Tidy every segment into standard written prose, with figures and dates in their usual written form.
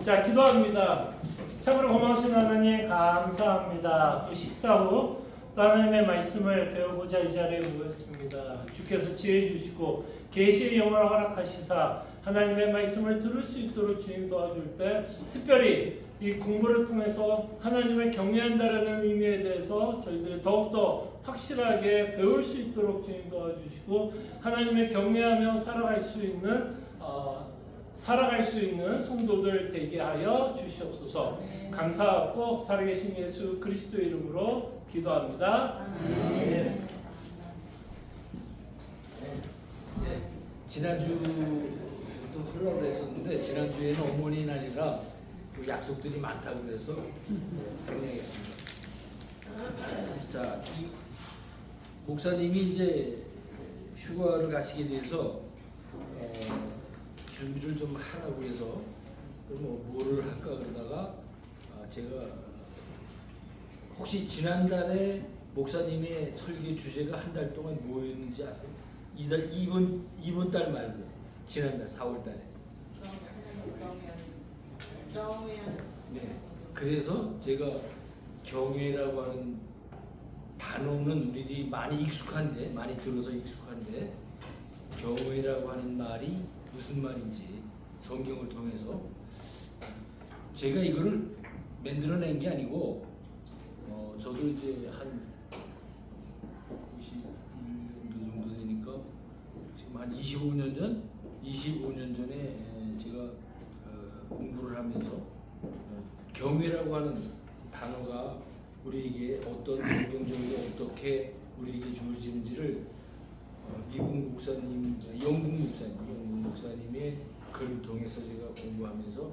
자, 기도합니다. 참으로 고마우신 하나님 감사합니다. 또 식사 후 또 하나님의 말씀을 배우고자 이 자리에 모였습니다. 주께서 지혜 주시고 계시의 영을 허락하시사 하나님의 말씀을 들을 수 있도록 주님 도와줄 때, 특별히 이 공부를 통해서 하나님을 경외한다라는 의미에 대해서 저희들이 더욱더 확실하게 배울 수 있도록 주님 도와주시고, 하나님을 경외하며 살아갈 수 있는 성도들 되게 하여 주시옵소서. 감사하고 살아계신 예수 그리스도 이름으로 기도합니다. 네. 지난주도 하려고 했었는데 지난주에는 어머니 날이라 약속들이 많다고 그래서 생략했습니다. 자, 이 목사님이 이제 휴가를 가시게 돼서 준비를 좀 하라고 해서 뭐를 할까 그러다가 제가 혹시 지난달에 목사님의 설교 주제가 한 달 동안 뭐였는지 아세요? 이번 달 말고 지난달 4월 달에. 네. 그래서 제가 경외라고 하는 단어는 우리들이 많이 익숙한데, 많이 들어서 익숙한데, 경외라고 하는 말이 무슨 말인지 성경을 통해서 제가 이거를 만들어낸 게 아니고, 저도 이제 한 91년도 정도 되니까 지금 한 25년 전에 제가 공부를 하면서 경외라고 하는 단어가 우리에게 어떤 성경적으로 어떻게 우리에게 주어지는지를 미국 목사님, 영국 목사님의 글을 통해서 제가 공부하면서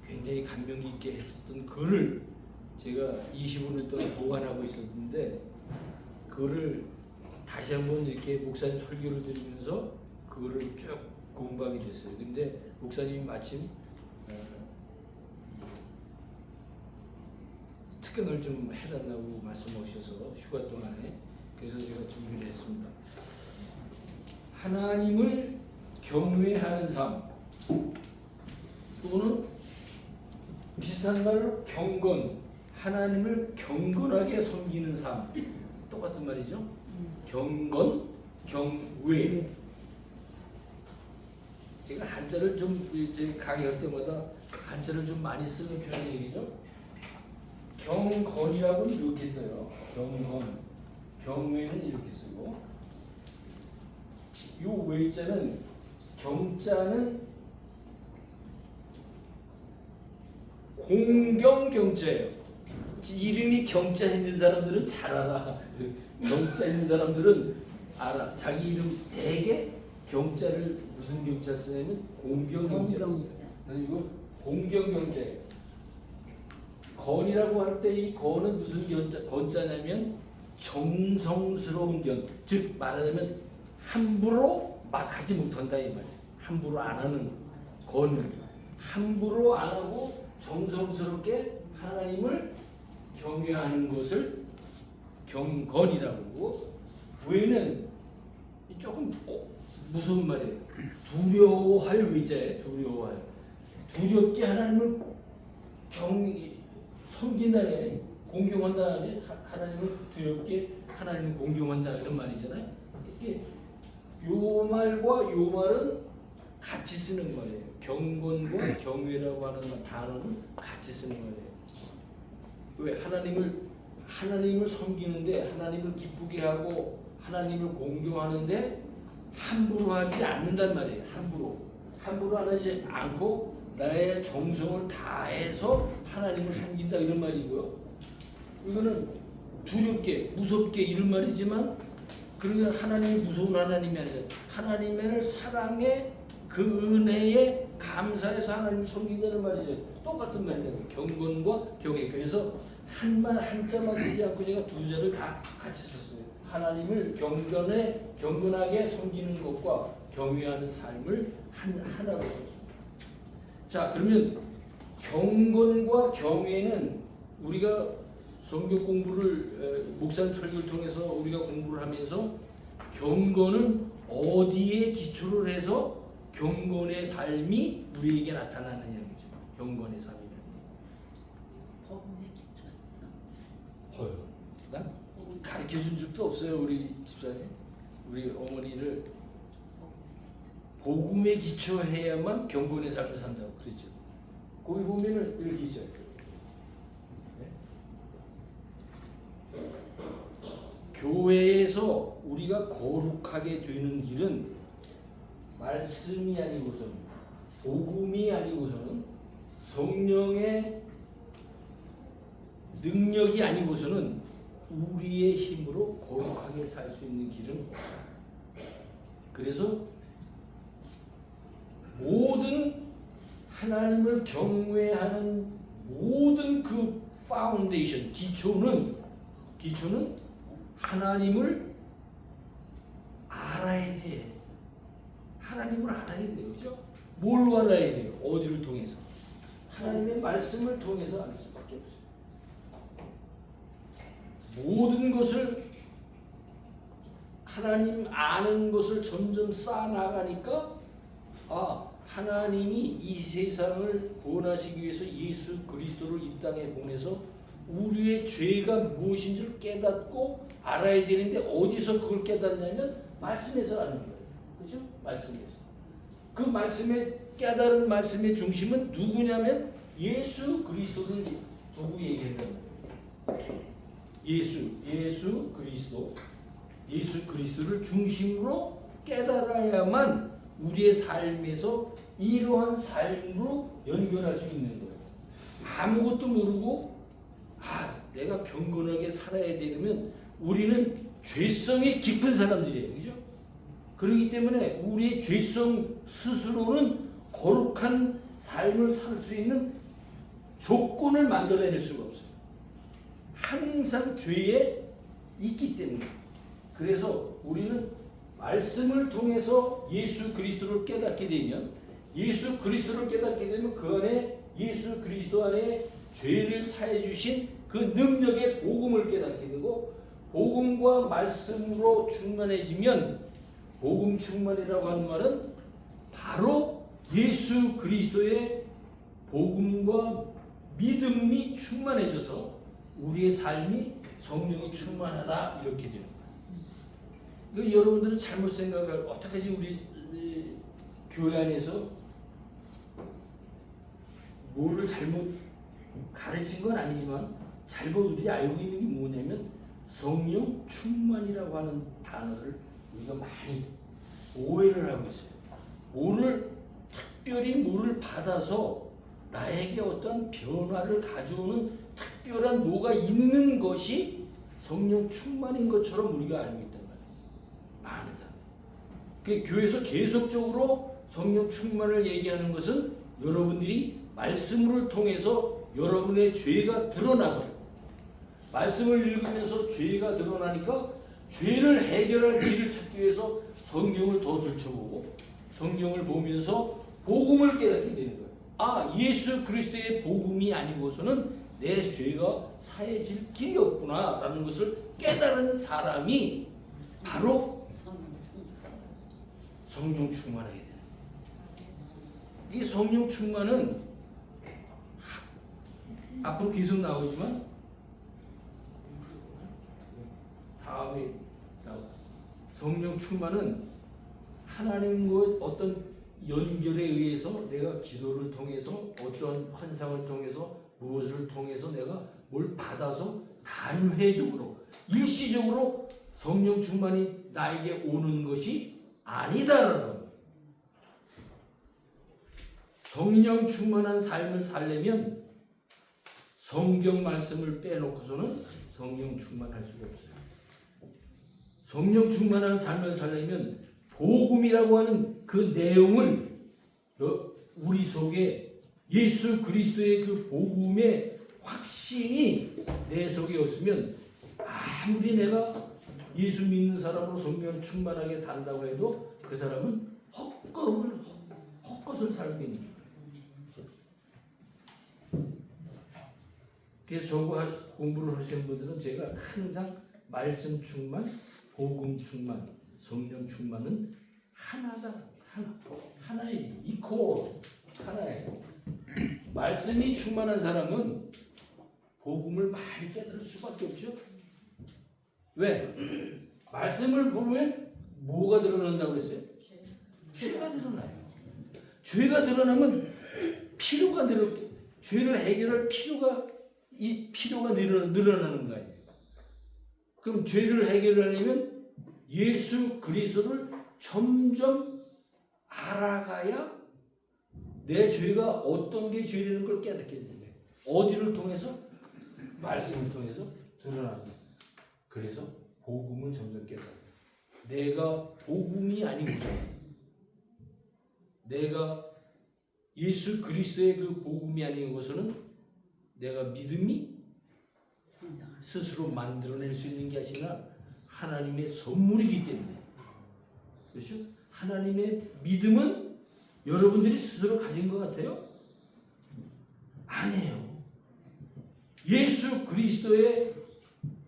굉장히 감명 깊게 했던 글을 제가 25년 동안 보관하고 있었는데, 그거를 다시 한번 이렇게 목사님 설교를 들으면서 그거를 쭉 공부하게 됐어요. 근데 목사님이 마침 특강을 좀 해달라고 말씀하셔서 휴가 동안에, 그래서 제가 준비를 했습니다. 하나님을 경외하는 삶, 또는 비슷한 말로 경건, 하나님을 경건하게 섬기는 삶, 똑같은 말이죠. 경건, 경외. 제가 한자를 좀 이제 강의할 때마다 한자를 좀 많이 쓰는 편이죠. 경건이라고는 이렇게 써요. 경건, 경외는 이렇게 쓰고, 요 외자는, 경자는 공경경자예요. 이름이 경자 있는 사람들은 잘 알아. 경자 있는 사람들은 알아. 자기 이름 대개 경자를 무슨 경자 쓰냐면 공경경자를 써요. 그래서 이거 공경경자예요. 건이라고 할 때 이 건은 무슨 건자냐면 정성스러운 견, 즉 말하자면 함부로 막 하지 못한다 이 말이에요. 함부로 안 하는 건을 함부로 안 하고 정성스럽게 하나님을 경외하는 것을 경건이라고 하고, 외는 조금 무서운 말이에요. 두려워할 외자예요. 두렵게 하나님을 섬긴다에 공경한다, 하나님을 두렵게 하나님을 공경한다 이런 말이잖아요. 이게 요 말과 요 말은 같이 쓰는 말이에요. 경건과 경외라고 하는 단어는 같이 쓰는 말이에요. 왜? 하나님을 섬기는데, 하나님을 기쁘게 하고 하나님을 공경하는데 함부로 하지 않는단 말이에요. 함부로 하지 않고 나의 정성을 다해서 하나님을 섬긴다 이런 말이고요. 이거는 두렵게, 무섭게 이런 말이지만, 그러니까 하나님이 무서운 하나님이 아니라 하나님을 사랑해 그 은혜에 감사해서 하나님을 섬긴다는 말이죠. 똑같은 말이에요. 경건과 경외. 그래서 한자만 쓰지 않고 제가 두 자를 다 같이 썼어요. 하나님을 경건하게 섬기는 것과 경외하는 삶을 하나로 썼습니다. 자, 그러면 경건과 경외는 우리가 성경 공부를 목사님 설교를 통해서 우리가 공부를 하면서 경건은 어디에 기초를 해서 경건의 삶이 우리에게 나타나느냐죠. 경건의 삶이라는 복음에 기초했어. 거예요. 난 가르쳐준 적도 없어요. 우리 집사님, 우리 어머니를 복음에 기초해야만 경건의 삶을 산다고 그랬죠. 거기 보면은 이렇게 있어요. 네? 교회에서 우리가 거룩하게 되는 길은 말씀이 아니고서는, 복음이 아니고서는, 성령의 능력이 아니고서는 우리의 힘으로 거룩하게 살 수 있는 길은 없어요. 그래서 모든 하나님을 경외하는 모든 그 파운데이션, 기초는 하나님을 알아야 돼. 하나님을 알아야 돼요. 그죠? 뭘로 알아야 돼요? 어디를 통해서? 하나님의 말씀을 통해서 알 수밖에 없어요. 모든 것을 하나님 아는 것을 점점 쌓아나가니까 하나님이 이 세상을 구원하시기 위해서 예수 그리스도를 이 땅에 보내서 우리의 죄가 무엇인지를 깨닫고 알아야 되는데 어디서 그걸 깨닫냐면 말씀에서 아는 거예요. 그렇죠? 말씀에서. 그 말씀의 깨달은 말씀의 중심은 누구냐면 예수 그리스도를 두고 얘기한다는 거예요. 예수 그리스도를 중심으로 깨달아야만 우리의 삶에서 이러한 삶으로 연결할 수 있는 거예요. 아무것도 모르고 내가 경건하게 살아야 되려면 우리는 죄성이 깊은 사람들이에요. 그죠? 그렇기 때문에 우리의 죄성 스스로는 거룩한 삶을 살 수 있는 조건을 만들어낼 수가 없어요. 항상 죄에 있기 때문에. 그래서 우리는 말씀을 통해서 예수 그리스도를 깨닫게 되면 그 안에 예수 그리스도 안에 죄를 사해 주신 그 능력의 복음을 깨닫게 되고, 복음과 말씀으로 충만해지면, 복음 충만이라고 하는 말은 바로 예수 그리스도의 복음과 믿음이 충만해져서 우리의 삶이 성령이 충만하다 이렇게 되는 거예요. 여러분들은 잘못 생각할, 어떻게 하지 우리 교회 안에서 뭐를 잘못 가르친 건 아니지만 잘못 우리 알고 있는 게 뭐냐면 성령 충만이라고 하는 단어를 우리가 많이 오해를 하고 있어요. 특별히 뭐를 받아서 나에게 어떤 변화를 가져오는 특별한 뭐가 있는 것이 성령 충만인 것처럼 우리가 알고 있단 말이에요. 많은 사람들. 그 교회에서 계속적으로 성령 충만을 얘기하는 것은 여러분들이 말씀을 통해서 여러분의 죄가 드러나서, 말씀을 읽으면서 죄가 드러나니까 죄를 해결할 길을 찾기 위해서 성경을 더 들춰보고 성경을 보면서 복음을 깨닫게 되는 거예요. 예수 그리스도의 복음이 아니고서는 내 죄가 사해질 길이 없구나 라는 것을 깨달은 사람이 바로 성령 충만하게 되는 거예요. 이 성령 충만은 앞으로 계속 나오지만 다음에 성령 충만은 하나님과 어떤 연결에 의해서 내가 기도를 통해서 어떤 환상을 통해서 무엇을 통해서 내가 뭘 받아서 단회적으로 일시적으로 성령 충만이 나에게 오는 것이 아니다라는 거예요. 성령 충만한 삶을 살려면 성경 말씀을 빼놓고서는 성령 충만할 수가 없어요. 성령 충만한 삶을 살려면 복음이라고 하는 그 내용을 우리 속에 예수 그리스도의 그 복음의 확신이 내 속에 없으면 아무리 내가 예수 믿는 사람으로 성령 충만하게 산다고 해도 그 사람은 헛것을 살고 있는 거예요. 그래서 저거 공부를 하시는 분들은 제가 항상 말씀 충만, 복음 충만, 성령 충만은 하나다. 하나예요. 이퀄 하나예요. 말씀이 충만한 사람은 복음을 많이 깨달을 수밖에 없죠. 왜? 말씀을 보면 뭐가 드러난다고 그랬어요? 죄가 드러나요. 죄가 드러나면 필요가 죄를 해결할 필요가 늘어나는 거예요. 그럼 죄를 해결하려면 예수 그리스도를 점점 알아가야 내 죄가 어떤 게 죄라는 걸 깨닫게 되는 거예요. 어디를 통해서? 말씀을 통해서 드러납니다. 그래서 복음을 점점 깨달아요. 내가 복음이 아니고서 내가 예수 그리스도의 그 복음이 아니고서는 내가 믿음이 스스로 만들어낼 수 있는 게 아니라 하나님의 선물이기 때문에. 그렇죠? 하나님의 믿음은 여러분들이 스스로 가진 것 같아요? 아니에요. 예수 그리스도의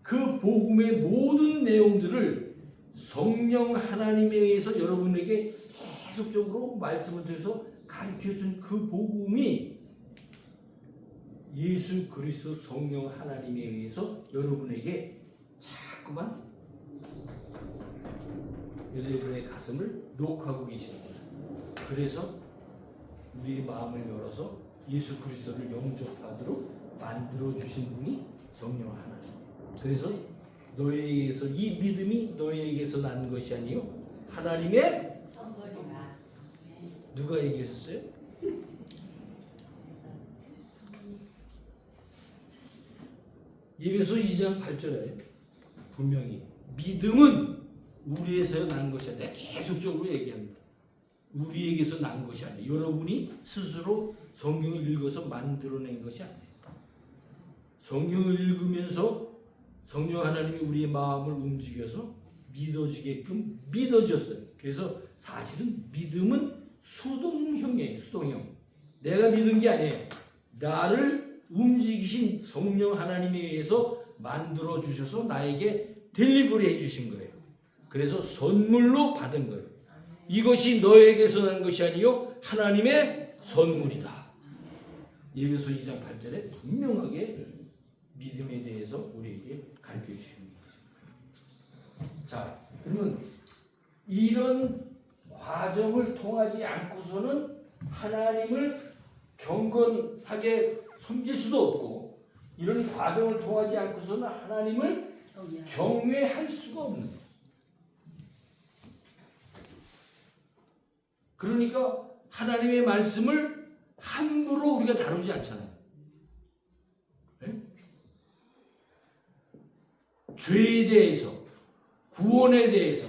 그 복음의 모든 내용들을 성령 하나님에 의해서 여러분에게 계속적으로 말씀을 통해서 가르쳐준 그 복음이 예수 그리스도 성령 하나님에 의해서 여러분에게 자꾸만 여러분의 가슴을 녹하고 계시는 거예요. 그래서 우리의 마음을 열어서 예수 그리스도를 영접하도록 만들어 주신 분이 성령 하나님. 그래서 너희에게서 이 믿음이 너희에게서 난 것이 아니요 하나님의 선물이라. 누가 얘기하셨어요? 예배소 2장 8절에 분명히 믿음은 우리에서 난 것이 아니라 계속적으로 얘기합니다. 우리에게서 난 것이 아니에요. 여러분이 스스로 성경을 읽어서 만들어낸 것이 아니에요. 성경을 읽으면서 성령 하나님이 우리의 마음을 움직여서 믿어지게끔 믿어졌어요. 그래서 사실은 믿음은 수동형이에요. 수동형. 내가 믿은 게 아니에요. 나를 움직이신 성령 하나님에 의해서 만들어 주셔서 나에게 딜리버리 해주신 거예요. 그래서 선물로 받은 거예요. 이것이 너에게서 난 것이 아니요 하나님의 선물이다. 예배소 2장 8절에 분명하게 믿음에 대해서 우리에게 가르쳐 주십니다. 자, 그러면 이런 과정을 통하지 않고서는 하나님을 경건하게 섬길 수도 없고, 이런 과정을 통하지 않고서는 하나님을 경외할 수가 없는 거예요. 그러니까 하나님의 말씀을 함부로 우리가 다루지 않잖아요. 네? 죄에 대해서, 구원에 대해서,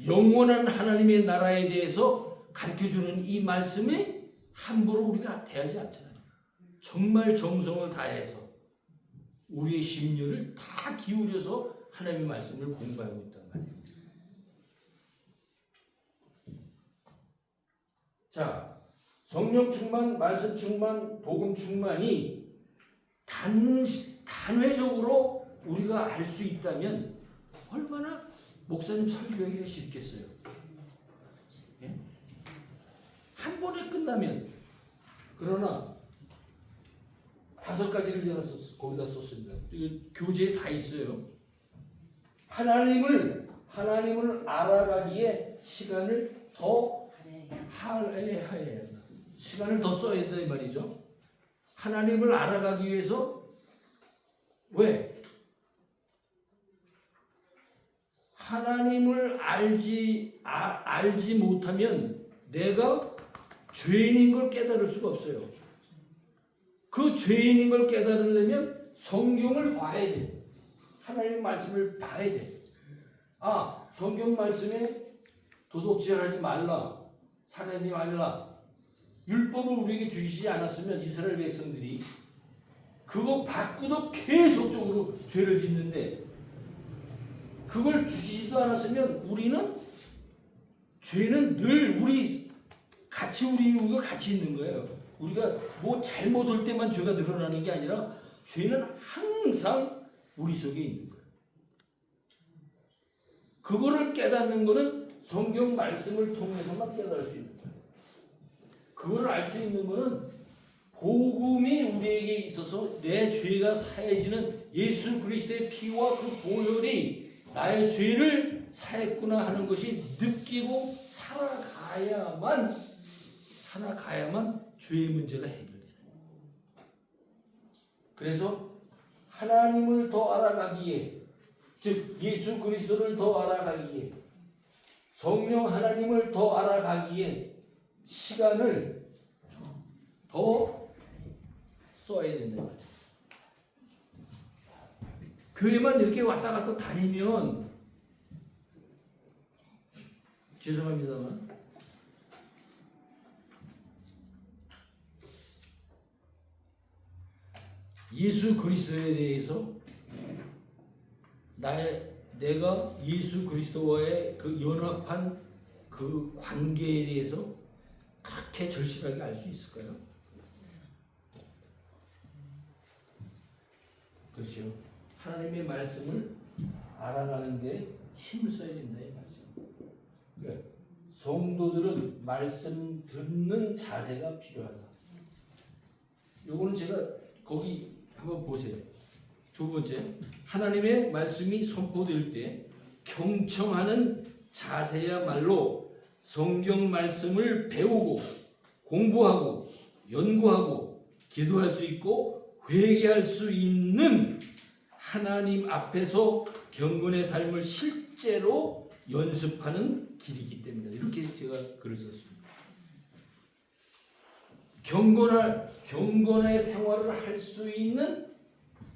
영원한 하나님의 나라에 대해서 가르쳐주는 이 말씀에 함부로 우리가 대하지 않잖아요. 정말 정성을 다해서 우리의 심려를 다 기울여서 하나님의 말씀을 공부하고 있단 말이에요. 자, 성령 충만, 말씀 충만, 복음 충만이 단회적으로 우리가 알 수 있다면 얼마나 목사님 설교하기가 쉽겠어요. 예? 한 번에 끝나면. 그러나 5가지를 제가 거기다 썼습니다. 교재에 다 있어요. 하나님을 알아가기에 시간을 더 시간을 더 써야 된다 이 말이죠. 하나님을 알아가기 위해서 왜? 하나님을 알지 못하면 내가 죄인인 걸 깨달을 수가 없어요. 그 죄인인 걸 깨달으려면 성경을 봐야 돼. 하나님 말씀을 봐야 돼. 아, 성경 말씀에 도둑질하지 말라, 살인하지 말라, 율법을 우리에게 주시지 않았으면 이스라엘 백성들이 그거 받고도 계속적으로 죄를 짓는데, 그걸 주시지도 않았으면 우리는 죄는 늘 우리가 같이 있는 거예요. 우리가 뭐 잘못할 때만 죄가 늘어나는 게 아니라 죄는 항상 우리 속에 있는 거예요. 그거를 깨닫는 거는 성경 말씀을 통해서만 깨달을 수 있는 거예요. 그거를 알 수 있는 거는 복음이 우리에게 있어서 내 죄가 사해지는 예수 그리스도의 피와 그 보혈이 나의 죄를 사했구나 하는 것이 느끼고 살아가야만 죄의 문제가 해결돼요. 그래서 하나님을 더 알아가기에, 즉 예수 그리스도를 더 알아가기에, 성령 하나님을 더 알아가기에 시간을 더 써야 된다. 교회만 이렇게 왔다 갔다 다니면, 죄송합니다만 예수 그리스도에 대해서 내가 예수 그리스도와의 그 연합한 그 관계에 대해서 그렇게 절실하게 알 수 있을까요? 그렇죠. 하나님의 말씀을 알아가는 데 힘을 써야 된다 이 말씀. 그러니까 성도들은 말씀 듣는 자세가 필요하다. 요거는 제가 거기 한번 보세요. 두 번째, 하나님의 말씀이 선포될 때 경청하는 자세야말로 성경 말씀을 배우고 공부하고 연구하고 기도할 수 있고 회개할 수 있는 하나님 앞에서 경건의 삶을 실제로 연습하는 길이기 때문이다. 이렇게 제가 글을 썼습니다. 경건의 생활을 할 수 있는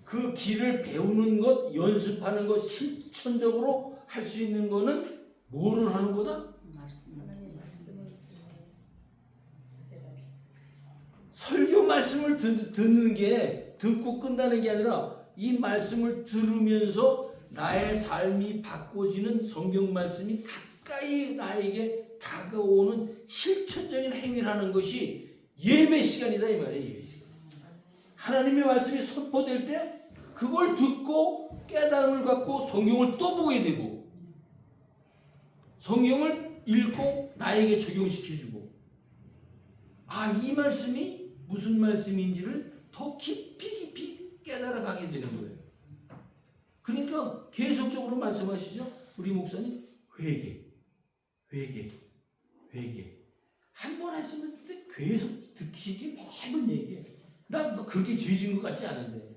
그 길을 배우는 것, 연습하는 것, 실천적으로 할 수 있는 거는 뭐를 하는 거다? 하나님 말씀을 설교 말씀을 듣는 게, 듣고 끝나는 게 아니라 이 말씀을 들으면서 나의 삶이 바꿔지는 성경 말씀이 가까이 나에게 다가오는 실천적인 행위를 하는 것이 예배 시간이다 이 말이에요. 예배 시간. 하나님의 말씀이 선포될 때 그걸 듣고 깨달음을 갖고 성경을 또 보게 되고 성경을 읽고 나에게 적용시켜주고, 이 말씀이 무슨 말씀인지를 더 깊이 깨달아가게 되는 거예요. 그러니까 계속적으로 말씀하시죠. 우리 목사님, 회개. 한 번 했으면 계속 듣기시기 매번 얘기해. 나 그렇게 죄진 것 같지 않은데.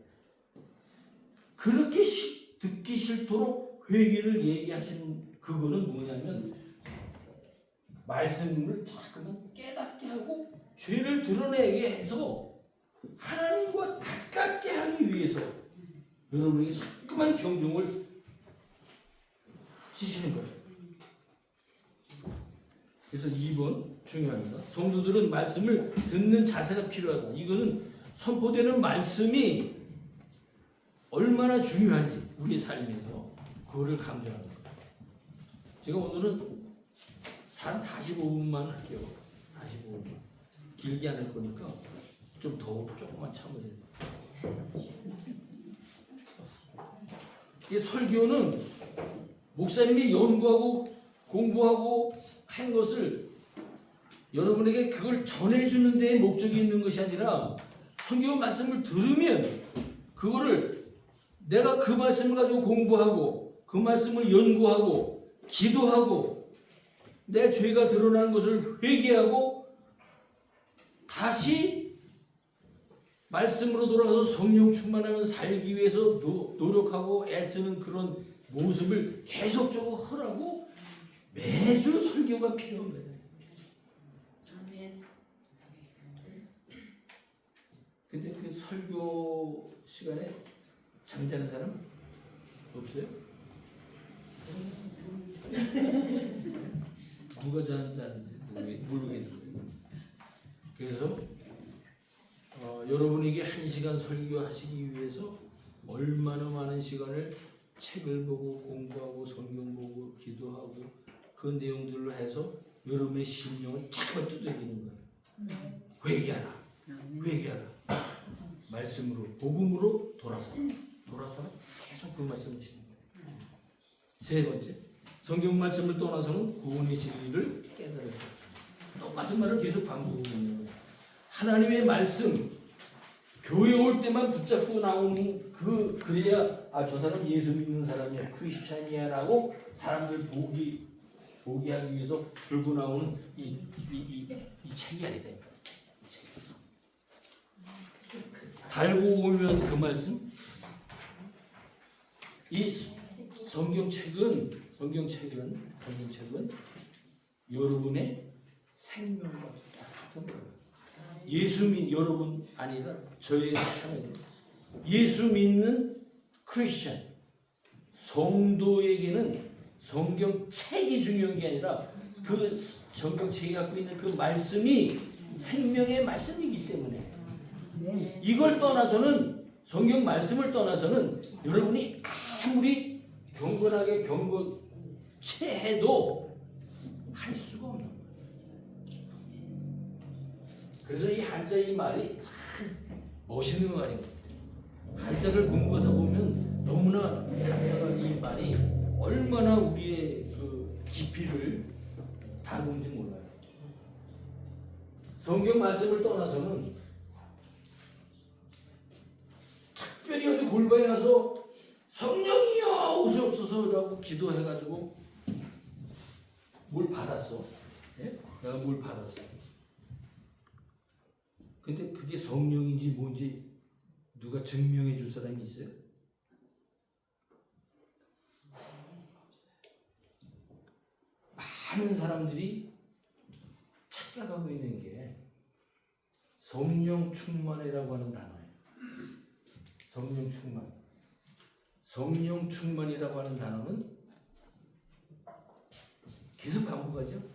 그렇게 듣기 싫도록 회개를 얘기하시는 그거는 뭐냐면 말씀을 자꾸만 깨닫게 하고 죄를 드러내게 해서 하나님과 가깝게 하기 위해서 여러분에게 자꾸만 경종을 치시는 거예요. 그래서 2번 중요합니다. 성도들은 말씀을 듣는 자세가 필요하다. 이거는 선포되는 말씀이 얼마나 중요한지 우리 삶에서 그거를 강조하는 거예요. 제가 오늘은 한 45분만 할게요. 45분만. 길게 안 할 거니까 좀 더워도 조금만 참으세요. 이 설교는 목사님이 연구하고 공부하고 한 것을 여러분에게 그걸 전해주는 데에 목적이 있는 것이 아니라 성경 말씀을 들으면 그거를 내가 그 말씀을 가지고 공부하고 그 말씀을 연구하고 기도하고 내 죄가 드러나는 것을 회개하고 다시 말씀으로 돌아가서 성령 충만하면 살기 위해서 노력하고 애쓰는 그런 모습을 계속적으로 하라고 매주 설교가 필요합니다. 아멘. 근데 그 설교 시간에 잠자는 사람 없어요? 누가 잠자는지 모르겠는데. 그래서 여러분에게 1시간 설교하시기 위해서 얼마나 많은 시간을 책을 보고 공부하고 성경 보고 기도하고 그 내용들로 해서 여러분의 심령을 자꾸 두드리는 거예요. 회개하라. 말씀으로 복음으로 돌아서 계속 그 말씀을 하시는 거예요. 세 번째, 성경 말씀을 떠나서는 구원의 진리를 깨달을 수 없습니다. 똑같은 말을 계속 반복하고 있는 거예요. 하나님의 말씀, 교회 올 때만 붙잡고 나오는 그래야 저 사람 예수 믿는 사람이야, 크리스찬이야라고 사람들 보기 하기 위해서 들고 나오는 이 책이 아니다. 달고 오면 그 말씀, 이 성경책은 여러분의 생명과 같은 거예요. 여러분 아니라 저의 생명. 예수 믿는 크리스천 성도에게는 성경책이 중요한 게 아니라 그 성경책이 갖고 있는 그 말씀이 생명의 말씀이기 때문에 이걸 떠나서는 성경 말씀을 떠나서는 여러분이 아무리 경건하게 경고체해도 할 수가 없는 거예요. 그래서 이 한자 이 말이 참 멋있는 말인 것 같아요. 한자를 공부하다 보면 너무나 한자가 이 말이 얼마나 우리의 그 깊이를 다루는지 몰라요. 성경 말씀을 떠나서는 특별히 어디 골방에 가서 성령이여 오시옵소서라고 기도해가지고 뭘 받았어. 예? 내가 뭘 받았어. 근데 그게 성령인지 뭔지 누가 증명해 줄 사람이 있어요? 많은 사람들이 착각하고 있는 게 성령 충만이라고 하는 단어예요. 성령 충만. 성령 충만이라고 하는 단어는 계속 반복하죠.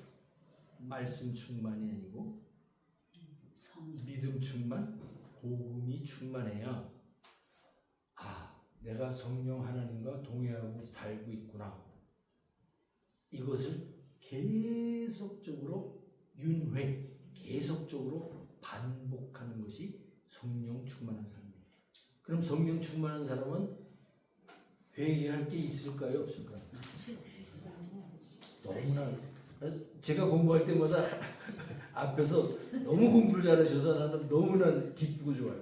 말씀 충만이 아니고 믿음 충만, 복음이 충만해야 내가 성령 하나님과 동행하고 살고 있구나. 이것을 계속적으로 계속적으로 반복하는 것이 성령 충만한 사람이에요. 그럼 성령 충만한 사람은 회개할 게 있을까요? 없을까요? 너무나 제가 공부할 때마다 앞에서 너무 공부를 잘하셔서 나는 너무나 기쁘고 좋아요.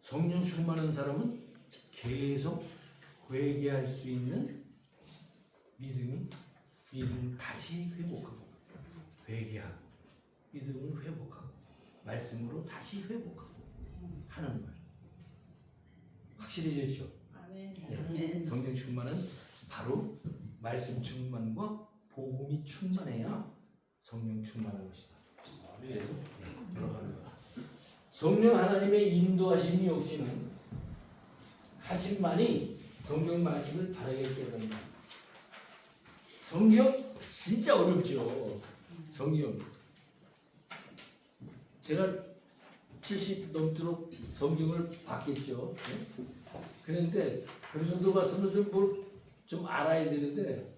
성령 충만한 사람은 계속 회개할 수 있는 믿음 다시 회복하고 회개하고 믿음을 회복하고 말씀으로 다시 회복하고 하는 거예요. 확실해졌죠? 네. 성령 충만은 바로 말씀 충만과 복음이 충만해야 성령 충만한 것이다. 그래서 들어갑니다. 성령 하나님의 인도하심이 없이는 하심만이 성경 말씀을 바르게 깨닫는다. 성경 진짜 어렵죠. 성경. 제가 70 넘도록 성경을 봤겠죠. 그런데 그 정도 봤으면 좀 알아야 되는데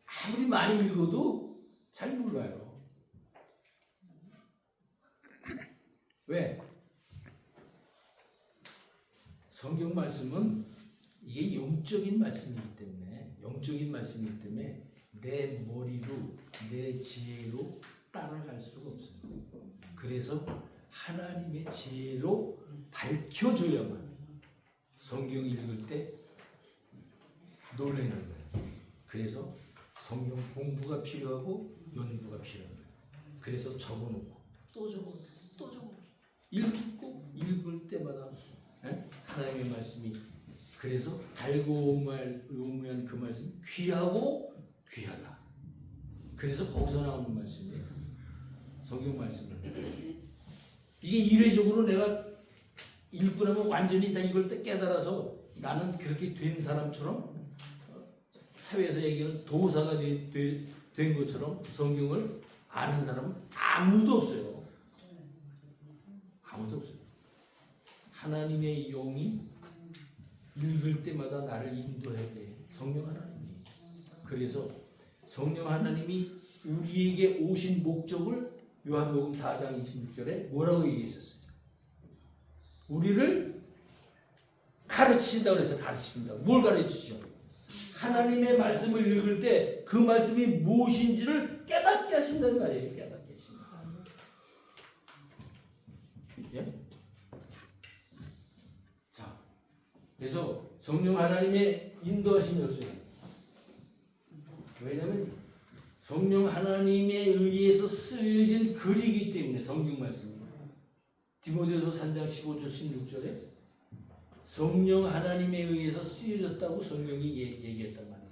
아무리 많이 읽어도 잘 몰라요. 왜? 성경 말씀은 이게 영적인 말씀이기 때문에 내 머리로 내 지혜로 따라갈 수가 없어요. 그래서 하나님의 지혜로 밝혀줘야만 성경 읽을 때 놀라는 거예요. 그래서 성경 공부가 필요하고 연구가 필요한 거예요. 그래서 적어놓고 또 적어놓고 읽을 때마다 하나님의 말씀이 그래서 달고 오면 그 말씀 귀하고 귀하다. 그래서 거기서 나오는 말씀이에요. 성경 말씀을 이게 이례적으로 내가 읽고 나면 완전히 다 이걸 깨달아서 나는 그렇게 된 사람처럼 사회에서 얘기하는 도사가 된 것처럼 성경을 아는 사람은 아무도 없어요. 아무도 없어요. 하나님의 영이 읽을 때마다 나를 인도해야 돼. 성령 하나님이. 그래서 성령 하나님이 우리에게 오신 목적을 요한복음 4장 26절에 뭐라고 얘기했었어요? 우리를 가르치신다고 해서 가르치신다고. 뭘 가르치시죠? 하나님의 말씀을 읽을 때 그 말씀이 무엇인지를 깨닫게 하신다는 말이에요. 깨닫게 하신다. 그래서 성령 하나님의 인도하심이 없어요. 왜냐하면 성령 하나님에 의해서 쓰여진 글이기 때문에 성경 말씀입니다. 디모데후서 3장 15절 16절에 성령 하나님에 의해서 쓰여졌다고 성경이 얘기했단 말이에요.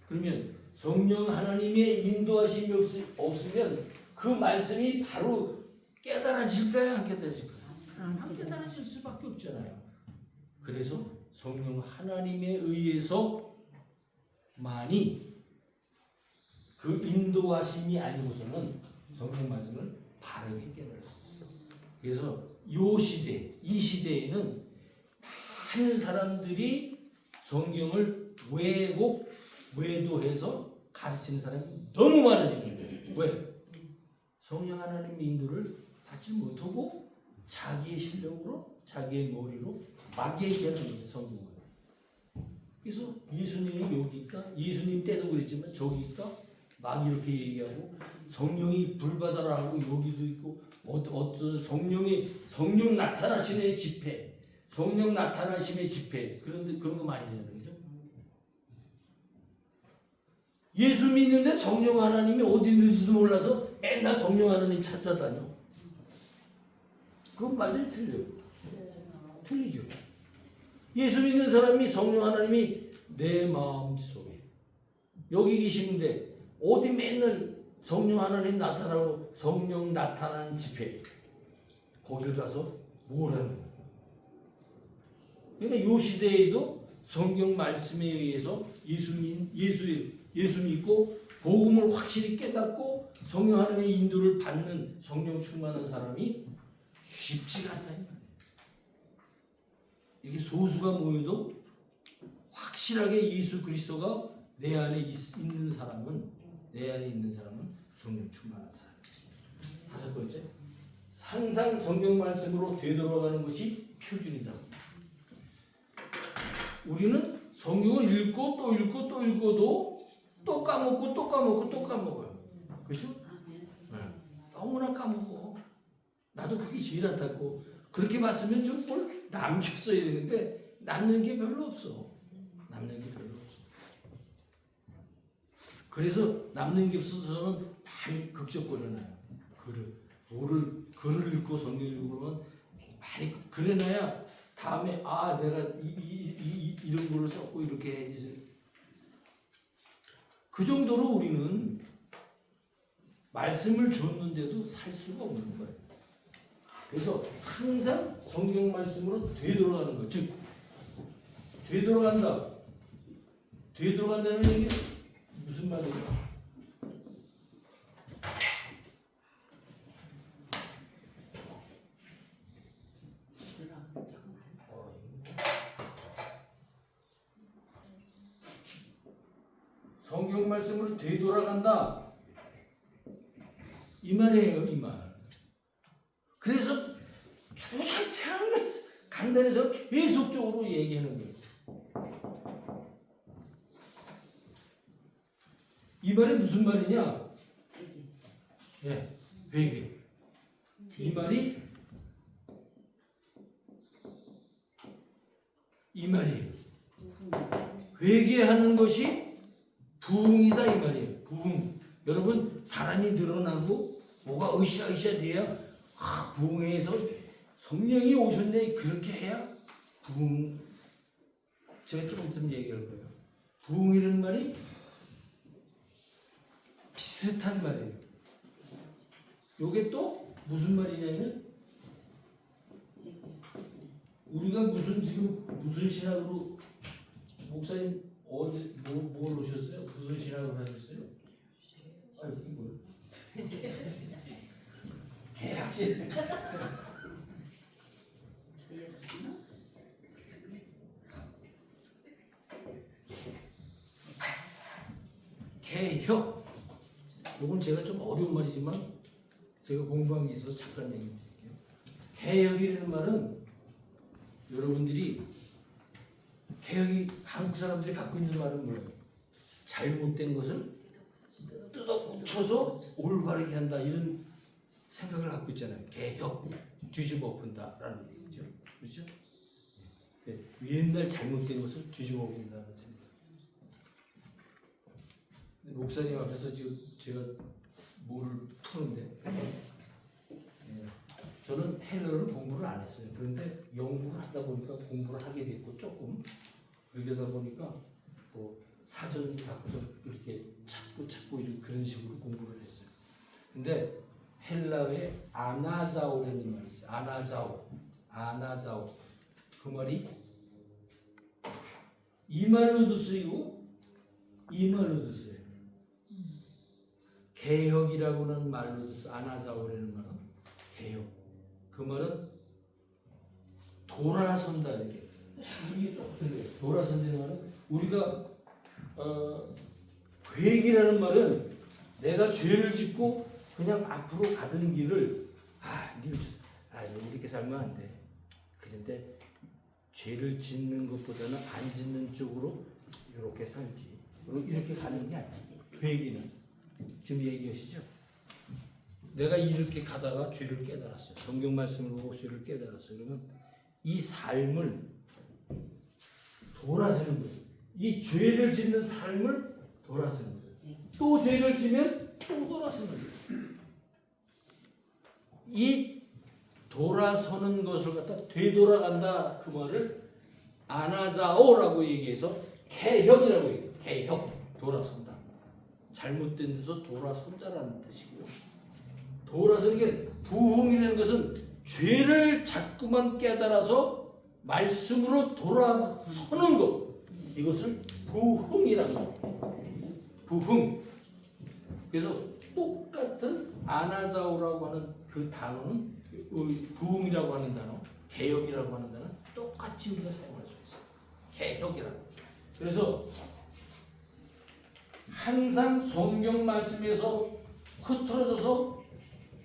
그러면 성령 하나님의 인도하심이 없으면 그 말씀이 바로 깨달아질까요? 안 깨달아질까요? 안 깨달아질 수밖에 없잖아요. 그래서 성령 하나님에 의해서만이 그 인도하심이 아니고서는 성경 말씀을 바르게 깨달을 수 있어요. 그래서 이 시대에는 많은 사람들이 성경을 외도해서 가르치는 사람이 너무 많아지는 거예요. 왜? 성령 하나님의 인도를 받지 못하고 자기의 실력으로, 자기의 머리로 막 얘기하는 거예요, 성경을. 그래서 예수님이 여기 있다, 예수님 때도 그랬지만 저기 있다, 막 이렇게 얘기하고 성령이 불바다라 하고 여기도 있고 어떤 성령 나타나심의 집회, 성령 나타나심의 집회 그런 거 많이 하잖아요, 그죠? 예수 믿는데 성령 하나님이 어디 있는지도 몰라서 맨날 성령 하나님 찾아다녀. 그건 맞아요, 틀려요? 틀리죠. 예수 믿는 사람이 성령 하나님이 내 마음속에 여기 계시는데 어디 맨날 성령 하나님 나타나고 성령 나타난 집회 거길 가서 뭘 하는 거예요? 그러니까 이 시대에도 성경 말씀에 의해서 예수 믿고 복음을 확실히 깨닫고 성령 하나님의 인도를 받는 성령 충만한 사람이 쉽지가 않다 이 말이에요. 이렇게 소수가 모여도 확실하게 예수 그리스도가 내 안에 있는 사람은 성령 충만한 사람. 다섯 번째, 항상 성경 말씀으로 되돌아가는 것이 표준이다. 우리는 성경을 읽고 또 읽고 또 읽어도 또 까먹고 또 까먹고 또 까먹어요. 그렇죠? 네. 너무나 까먹어. 나도 그게 제일 안타깝고 그렇게 봤으면 좀 뭘 남겼어야 되는데 남는 게 별로 없어. 그래서 남는 게 없어서는 많이 극적거려놔요. 글을 읽고 성경 읽으면 많이 그래놔야 다음에 내가 이런 걸로 썼고 이렇게 해야지. 그 정도로 우리는 말씀을 줬는데도 살 수가 없는 거예요. 그래서 항상 성경 말씀으로 되돌아가는 것, 즉 되돌아간다는 얘기 무슨 말이에요? 성경 말씀으로 되돌아간다 이 말이에요, 이 말. 그래서 주장창 간단해서 계속적으로 얘기하는 거예요. 이 말이 무슨 말이냐? 회개. 이 말이에요. 회개하는 것이 부흥이다 이 말이에요. 부흥. 여러분 사람이 늘어나고 뭐가 으쌰으쌰 돼야 부흥해서 성령이 오셨네 그렇게 해야 부흥. 제가 조금 있으면 얘기할 거예요. 부흥이라는 말이 비슷한 말이에요. 요게 또 무슨 말이냐면 우리가 무슨 신학으로 목사님 어디 뭘 오셨어요? 무슨 신학을 하셨어요? 이게 뭐예요? 계약질. 개혁. 이건 제가 좀 어려운 말이지만 제가 공부한 게 있어서 잠깐 얘기 드릴게요. 개혁이라는 말은 여러분들이 개혁이 한국 사람들이 갖고 있는 말은 뭐예요? 잘못된 것을 뜯어 고쳐서 올바르게 한다 이런 생각을 갖고 있잖아요. 개혁, 뒤집어 엎은다라는 얘기죠. 그렇죠? 옛날 잘못된 것을 뒤집어 본다는 생각. 목사님 앞에서 지금 제가 뭐를 푸는데, 저는 헬러를 공부를 안 했어요. 그런데 연구를 하다 보니까 공부를 하게 됐고 조금 그러다 보니까 뭐 사전 갖고서 이렇게 찾고 이런 그런 식으로 공부를 했어요. 근데 헬라어에 아나자오라는 말이 있어요. 아나자오. 그 말이 이 말로도 쓰이고 이 말로도 쓰여요. 개혁이라고는 말로도 쓰. 아나자오라는 말은 개혁. 그 말은 돌아선다 이렇게. 이게 똑같은 거예요. 돌아선다는 말은 우리가 회개라는 말은 내가 죄를 짓고 그냥 앞으로 가던 길을 이렇게 살면 안 돼. 그런데 죄를 짓는 것보다는 안 짓는 쪽으로 이렇게 살지. 이렇게 가는 게 아니야. 회개는 지금 얘기하시죠? 내가 이렇게 가다가 죄를 깨달았어요. 성경 말씀을 보고 죄를 깨달았어요. 그러면 이 삶을 돌아서는 거예요. 이 죄를 짓는 삶을 돌아서는 거예요. 또 죄를 지면 또 돌아서는 거예요. 이 돌아서는 것을 갖다 되돌아간다 그 말을 아나자오라고 얘기해서 개혁이라고 얘기해요. 개혁, 돌아선다. 잘못된 데서 돌아선다라는 뜻이고요. 돌아서는 게 부흥이라는 것은 죄를 자꾸만 깨달아서 말씀으로 돌아서는 것. 이것을 부흥이라고 합니다. 부흥. 그래서 똑같은 아나자오라고 하는 그 단어는 부흥이라고 하는 단어, 개혁이라고 하는 단어는 똑같이 우리가 사용할 수 있어요. 개혁이라고. 그래서 항상 성경 말씀에서 흐트러져서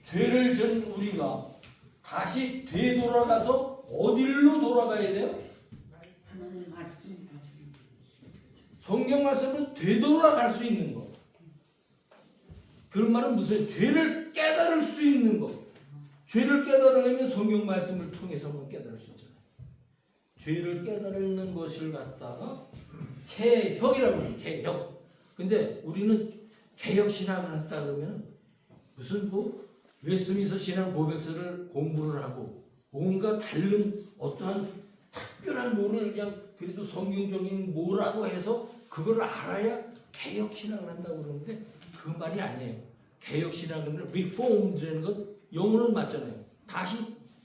죄를 진 우리가 다시 되돌아가서 어디로 돌아가야 돼요? 성경 말씀으로 되돌아갈 수 있는 것. 그런 말은 무슨 죄를 깨달을 수 있는 것. 죄를 깨달으려면 성경 말씀을 통해서만 깨달을 수 있잖아요. 죄를 깨달는 것을 갖다가 개혁이라고 해요. 개혁. 근데 우리는 개혁 신학을 한다 그러면 무슨 웨스트민스터 신학 고백서를 공부를 하고 뭔가 다른 어떠한 특별한 뭐를 그냥 그래도 성경적인 뭐라고 해서 그걸 알아야 개혁 신학을 한다고 그러는데 그 말이 아니에요. 개혁 신학은 reformed라는 것 영어는 맞잖아요. 다시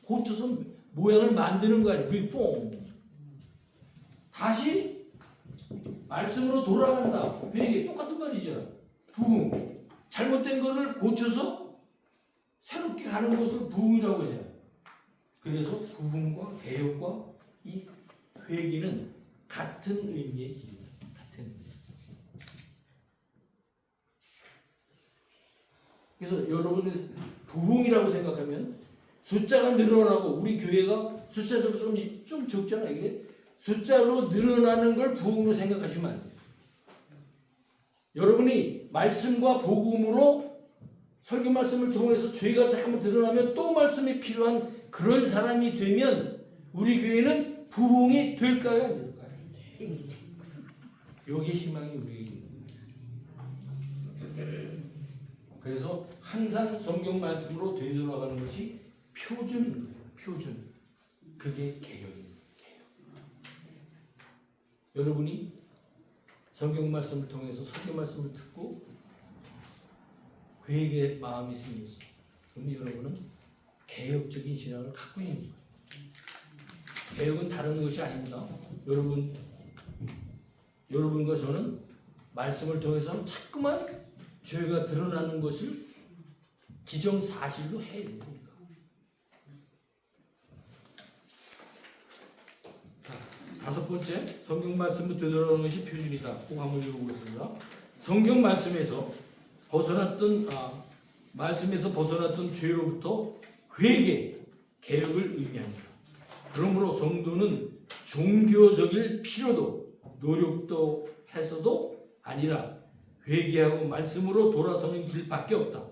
고쳐서 모양을 만드는 거 아니에요. reform. 다시 말씀으로 돌아간다. 회개 똑같은 말이죠. 부흥. 잘못된 거를 고쳐서 새롭게 가는 것을 부흥이라고 하잖아요. 그래서 부흥과 개혁과 이 회개는 같은 의미의 길이에요. 같은 의미. 그래서 여러분이 부흥이라고 생각하면 숫자가 늘어나고 우리 교회가 숫자적으로 좀 적잖아요. 이게 숫자로 늘어나는 걸 부흥으로 생각하시면 안 돼요. 여러분이 말씀과 복음으로 설교 말씀을 통해서 죄가 자꾸 드러나면 또 말씀이 필요한 그런 사람이 되면 우리 교회는 부흥이 될까요? 안 될까요? 여기에 희망이 우리에게 있는 거예요. 그래서 항상 성경 말씀으로 되돌아가는 것이 표준인 거예요. 표준. 그게 개혁입니다. 여러분이 성경 말씀을 통해서 성경 말씀을 듣고 회개의 마음이 생겨서 그럼 여러분은 개혁적인 신앙을 갖고 있는 거예요. 개혁은 다른 것이 아닙니다. 여러분과 저는 말씀을 통해서 자꾸만 죄가 드러나는 것을 기정사실로 해야 됩니다. 다섯 번째, 성경 말씀으로 되돌아오는 것이 표준이다. 꼭 한번 읽어보겠습니다. 성경 말씀에서 벗어났던 죄로부터 회개, 개혁을 의미합니다. 그러므로 성도는 종교적일 필요도 노력도 해서도 아니라 회개하고 말씀으로 돌아서는 길밖에 없다.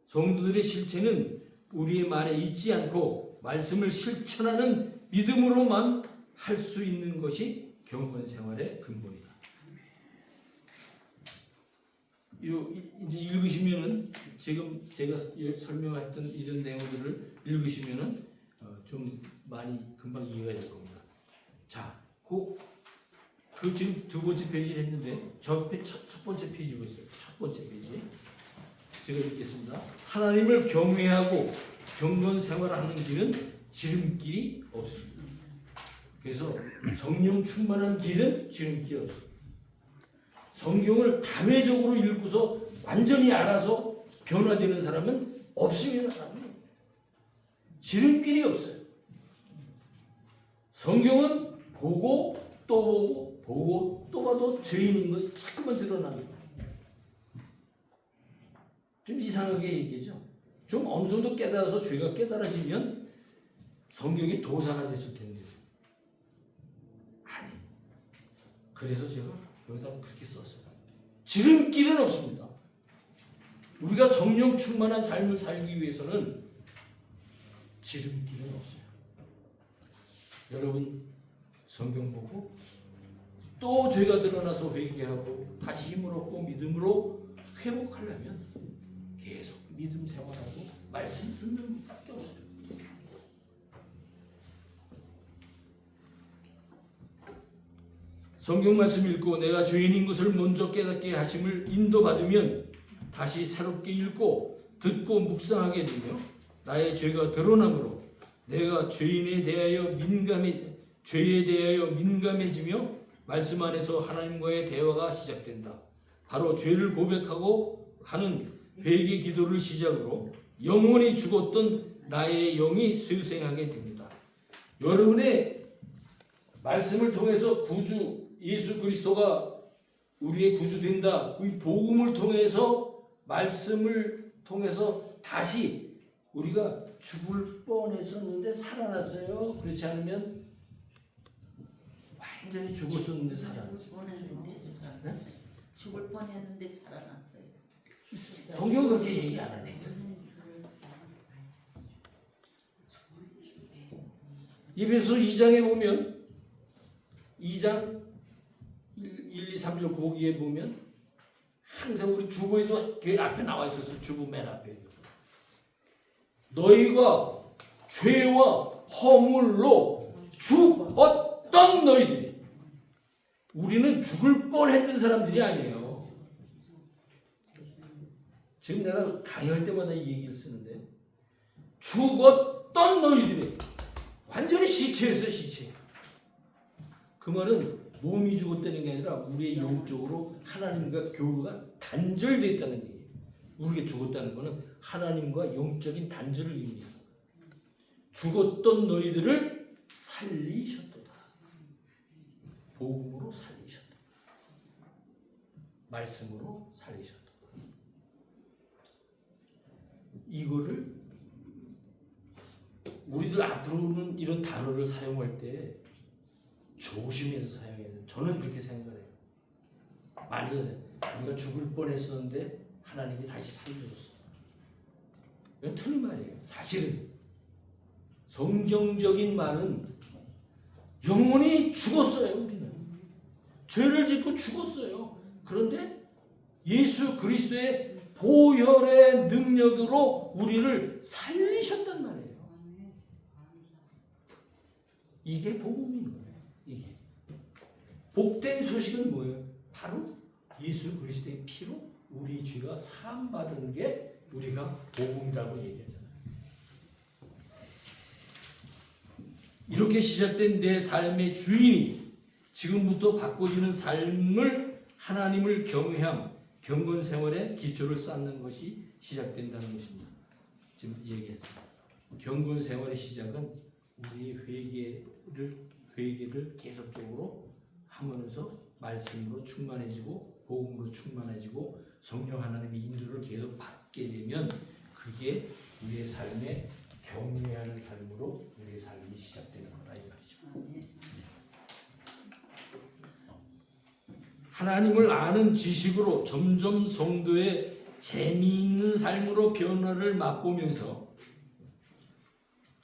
성도들의 실체는 우리의 말에 있지 않고 말씀을 실천하는 믿음으로만 할 수 있는 것이 경건 생활의 근본이다. 이제 읽으시면은 지금 제가 설명했던 이런 내용들을 읽으시면은 좀 많이 금방 이해가 될 겁니다. 자, 그 지금 두 번째 페이지를 했는데 첫 번째 페이지 보세요. 첫 번째 페이지 제가 읽겠습니다. 하나님을 경외하고 경건 생활하는 길은 지름길이 없습니다. 그래서 성령 충만한 길은 지름길이 없습니다. 성경을 다매적으로 읽고서 완전히 알아서 변화되는 사람은 없습니다. 지름길이 없어요. 성경은 보고 또 보고 보고 또 봐도 죄인인 것이 자꾸만 드러납니다. 좀 이상하게 얘기죠. 좀 어느 정도 깨달아서 죄가 깨달아지면 성경이 도사가 됐을 텐데 아니. 그래서 제가 여기다 그렇게 썼어요. 지름길은 없습니다. 우리가 성령 충만한 삶을 살기 위해서는 지름길은 없어요. 여러분 성경 보고 또 죄가 드러나서 회개하고 다시 힘을 얻고 믿음으로 회복하려면 계속 믿음 생활하고 말씀 듣는 것밖에 없어요. 성경 말씀 읽고 내가 죄인인 것을 먼저 깨닫게 하심을 인도받으면 다시 새롭게 읽고 듣고 묵상하게 되며 나의 죄가 드러나므로 내가 죄에 대하여 민감해지며 말씀 안에서 하나님과의 대화가 시작된다. 바로 죄를 고백하고 하는 회개 기도를 시작으로 영원히 죽었던 나의 영이 쇠생하게 됩니다. 여러분의 말씀을 통해서 구주 예수 그리스도가 우리의 구주 된다. 이 복음을 통해서 말씀을 통해서 다시 우리가 죽을 뻔했었는데 살아났어요. 그렇지 않으면 완전히 죽었었는데 살아났어요. 죽을 뻔했는데 살아났어요. 성경은 그렇게 얘기 안 하네. 에베소 2장에 보면 2장 1, 2, 3절 거기에 보면 항상 우리 주보에도 그 앞에 나와 있었어. 주보 맨 앞에. 너희가 죄와 허물로 죽었던 너희들이 우리는 죽을 뻔했던 사람들이 아니에요. 지금 내가 강의할 때마다 이 얘기를 쓰는데 죽었던 너희들이 완전히 시체였어요. 시체. 그 말은 몸이 죽었다는 게 아니라 우리의 영적으로 하나님과 교류가 단절되어 있다는 얘기예요. 우리가 죽었다는 것은 하나님과 영적인 단절을 의미합니다. 죽었던 너희들을 살리셨도다. 복음으로 살리셨도다. 말씀으로 살리셨도다. 이거를 우리들 앞으로는 이런 단어를 사용할 때 조심해서 사용해야 돼요. 저는 그렇게 생각해요. 만져서 우리가 죽을 뻔했었는데 하나님이 다시 살려줬어. 이건 틀린 말이에요. 사실은 성경적인 말은 영원히 죽었어요. 우리는 죄를 짓고 죽었어요. 그런데 예수 그리스도의 보혈의 능력으로 우리를 살리셨단 말이에요. 이게 복음인 거예요. 이게 복된 소식은 뭐예요? 바로 예수 그리스도의 피로 우리 죄가 사함 받은 게 우리가 복음이라고 얘기하잖아요. 이렇게 시작된 내 삶의 주인이 지금부터 바꿔지는 삶을 하나님을 경외함, 경건 생활의 기초를 쌓는 것이 시작된다는 것입니다. 지금 얘기했죠. 경건 생활의 시작은 우리의 회개를 계속적으로 하면서 말씀으로 충만해지고 복음으로 충만해지고 성령 하나님의 인도를 계속 받게 되면 그게 우리의 삶에 경외하는 삶으로 우리의 삶이 시작되는 거다 이 말이죠. 하나님을 아는 지식으로 점점 성도의 재미있는 삶으로 변화를 맛보면서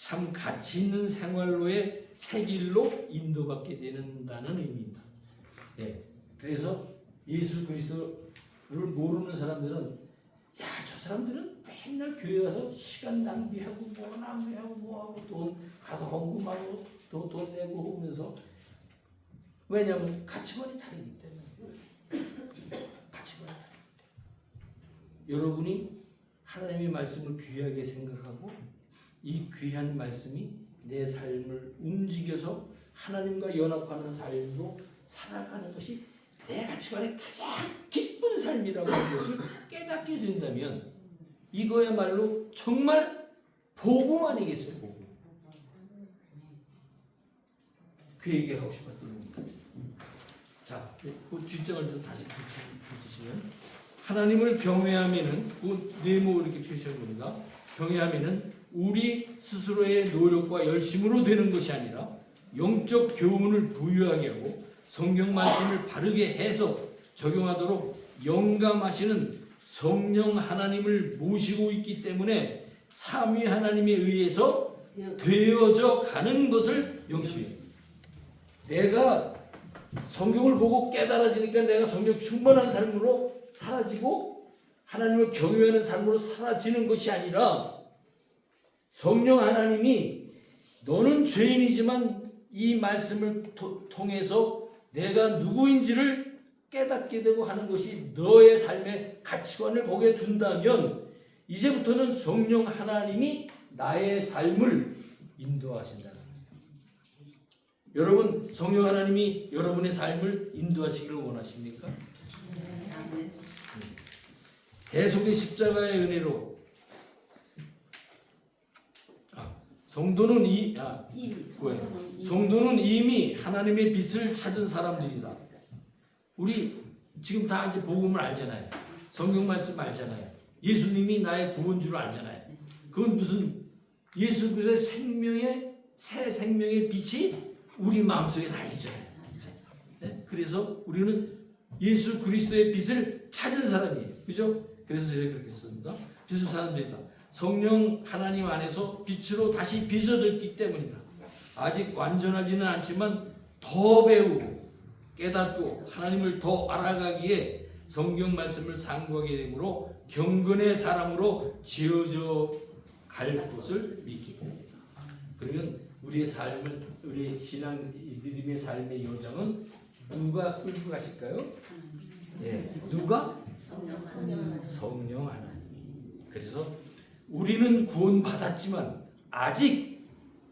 참 가치 있는 생활로의 새 길로 인도받게 된다는 의미입니다. 예. 그래서 예수 그리스도를 모르는 사람들은 야, 저 사람들은 맨날 교회 가서 시간 낭비하고 뭐 낭비하고 뭐하고 돈 가서 헌금하고 또 돈 내고 오면서 왜냐하면 가치관이 다르기 때문에 가치관이 다르기 때문에 여러분이 하나님의 말씀을 귀하게 생각하고 이 귀한 말씀이 내 삶을 움직여서 하나님과 연합하는 삶으로 살아가는 것이 내 가치관의 가장 기쁜 삶이라고 하는 것을 깨닫게 된다면 이거야말로 정말 복음 아니겠어요? 복음. 그 얘기하고 싶었던 겁니다. 자, 그 뒷장을 좀 다시 붙이시면 하나님을 경외하면은 그 네모 이렇게 표시해 봅니다. 경외하면은 우리 스스로의 노력과 열심으로 되는 것이 아니라 영적 교훈을 부유하게 하고 성경 말씀을 바르게 해서 적용하도록 영감하시는 성령 하나님을 모시고 있기 때문에 삼위 하나님에 의해서 되어져 가는 것을 영시해요. 내가 성경을 보고 깨달아지니까 내가 성령 충만한 삶으로 사라지고 하나님을 경외하는 삶으로 사라지는 것이 아니라 성령 하나님이 너는 죄인이지만 이 말씀을 통해서 내가 누구인지를 깨닫게 되고 하는 것이 너의 삶의 가치관을 보게 둔다면 이제부터는 성령 하나님이 나의 삶을 인도하신다는 거예요. 여러분 성령 하나님이 여러분의 삶을 인도하시기를 원하십니까? 대속의 십자가의 은혜로 성도는 이미 하나님의 빛을 찾은 사람들이다. 우리 지금 다 이제 복음을 알잖아요. 성경 말씀 알잖아요. 예수님이 나의 구원주를 알잖아요. 그건 무슨 예수 그리스도의 생명의 새 생명의 빛이 우리 마음속에 다 있잖아요. 네? 그래서 우리는 예수 그리스도의 빛을 찾은 사람이에요. 그죠? 그래서 제가 그렇게 썼습니다. 빛을 사람들이다. 성령 하나님 안에서 빛으로 다시 빚어졌기 때문이다. 아직 완전하지는 않지만 더 배우고 깨닫고 하나님을 더 알아가기에 성경 말씀을 상고하게 되므로 경건의 사람으로 지어져 갈 것을 믿기 때문이다. 그러면 우리의 삶을 우리의 신앙 믿음의 삶의 여정은 누가 끌고 가실까요? 예, 누가? 성령 하나님. 그래서 우리는 구원받았지만 아직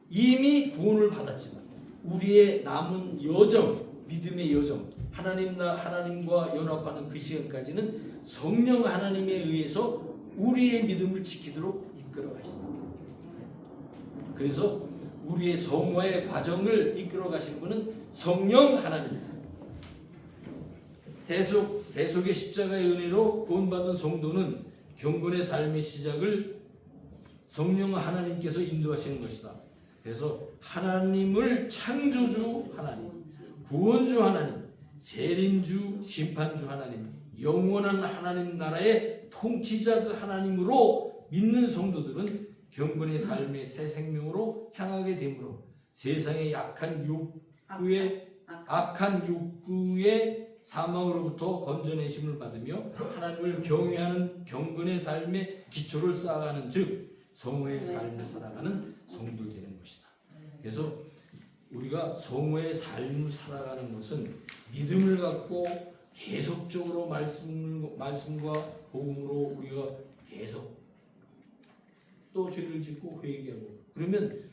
이미 구원을 받았지만 우리의 남은 여정, 믿음의 여정, 하나님과 연합하는 그 시간까지는 성령 하나님에 의해서 우리의 믿음을 지키도록 이끌어 가신다. 그래서 우리의 성화의 과정을 이끌어 가시는 분은 성령 하나님입니다. 대속의 십자가의 은혜로 구원받은 성도는 경건의 삶의 시작을 성령 하나님께서 인도하시는 것이다. 그래서 하나님을 창조주 하나님, 구원주 하나님, 재림주, 심판주 하나님, 영원한 하나님 나라의 통치자 그 하나님으로 믿는 성도들은 경건의 삶의 새 생명으로 향하게 되므로 세상의 악한 욕구의 사망으로부터 건져내심을 받으며 하나님을 경외하는 경건의 삶의 기초를 쌓아가는 즉 성화의 삶을 살아가는 성도 되는 것이다. 그래서 우리가 성화의 삶을 살아가는 것은 믿음을 갖고 계속적으로 말씀과 복음으로 우리가 계속 또 죄를 짓고 회개하고 그러면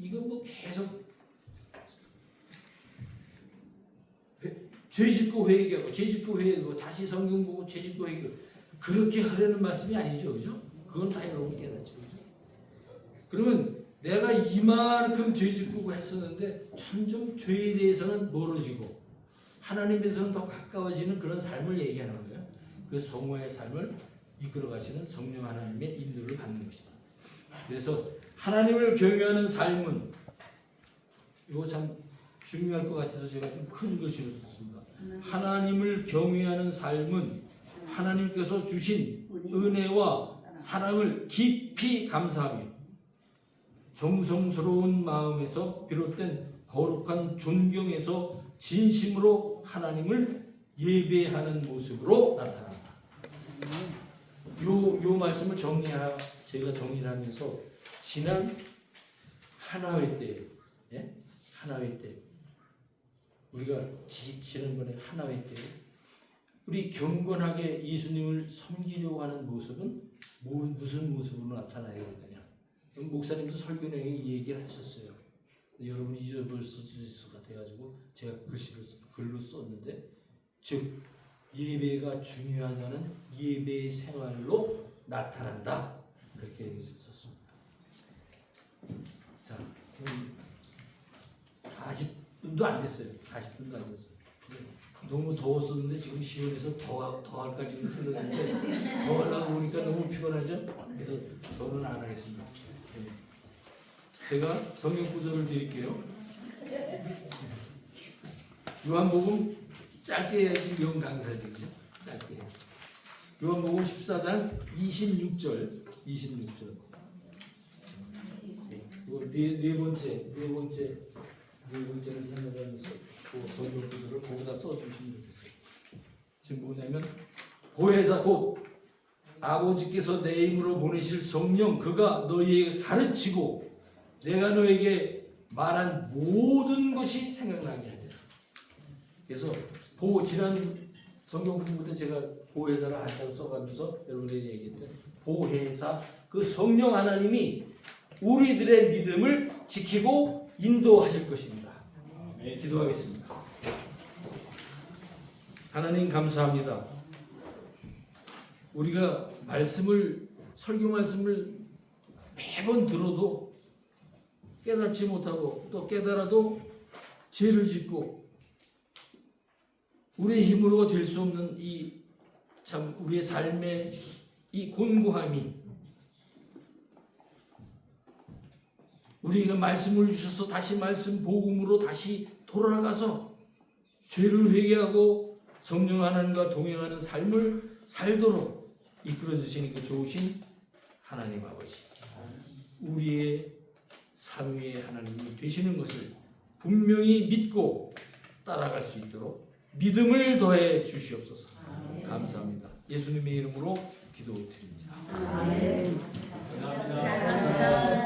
이거 뭐 계속 죄 짓고 회개하고 죄 짓고 회개하고 다시 성경 보고 죄 짓고 회개하고 그렇게 하려는 말씀이 아니죠, 그죠? 그건 다 여러분 깨닫죠, 그죠? 그러면 내가 이만큼 죄 짓고 했었는데 점점 죄에 대해서는 멀어지고 하나님에 대해서는 더 가까워지는 그런 삶을 얘기하는 거예요. 그 성화의 삶을 이끌어 가시는 성령 하나님의 인도를 받는 것이다. 그래서 하나님을 경외하는 삶은 이거 참 중요할 것 같아서 제가 좀 큰 글씨로 썼습니다. 하나님을 경외하는 삶은 하나님께서 주신 은혜와 사랑을 깊이 감사하며 정성스러운 마음에서 비롯된 거룩한 존경에서 진심으로 하나님을 예배하는 모습으로 나타난다. 요 말씀을 제가 정리를 하면서 지난 하나회 때, 하나회 때 우리가 지난번에 하나회 때 우리 경건하게 예수님을 섬기려고 하는 모습은 무슨 모습으로 나타나야 되느냐. 목사님도 설교 내용에 이 얘기를 하셨어요. 여러분이 잊어버릴 수 있을 것 같아가지고 제가 글로 썼는데, 즉 예배가 중요하다는 예배의 생활로 나타난다, 그렇게 썼습니다. 자, 지금 40분도 안 됐어요. 40분도 안 됐어요. 너무 더웠었는데 지금 시원해서 더 할까 지금 생각했는데 더 하려고 보니까 너무 피곤하죠? 그래서 더는 안 하겠습니다. 제가 성경 구절을 드릴게요. 요한복음 짧게 해야지 영 강사지죠. 짧게. 요한복음 14장 26절. 네 번째를 생각하면서 그 성경 구절을 거기다 써주시면 좋겠어요. 지금 뭐냐면 보혜사 곧 아버지께서 내 힘으로 보내실 성령 그가 너희에게 가르치고 내가 너에게 말한 모든 것이 생각나게 하리라. 그래서 지난 성경 공부 때 제가 보혜사를 한자로 써가면서 여러분들에게 얘기했던 보혜사, 그 성령 하나님이 우리들의 믿음을 지키고 인도하실 것입니다. 네, 기도하겠습니다. 하나님 감사합니다. 우리가 설교 말씀을 매번 들어도 깨닫지 못하고 또 깨달아도 죄를 짓고 우리의 힘으로 될 수 없는 우리의 삶의 이 곤고함이, 우리가 말씀을 주셔서 다시 말씀 복음으로 다시 돌아가서 죄를 회개하고 성령 하나님과 동행하는 삶을 살도록 이끌어 주시는 그 좋으신 하나님 아버지, 우리의 삼위의 하나님이 되시는 것을 분명히 믿고 따라갈 수 있도록 믿음을 더해 주시옵소서. 감사합니다. 예수님의 이름으로 기도드립니다. 감사합니다.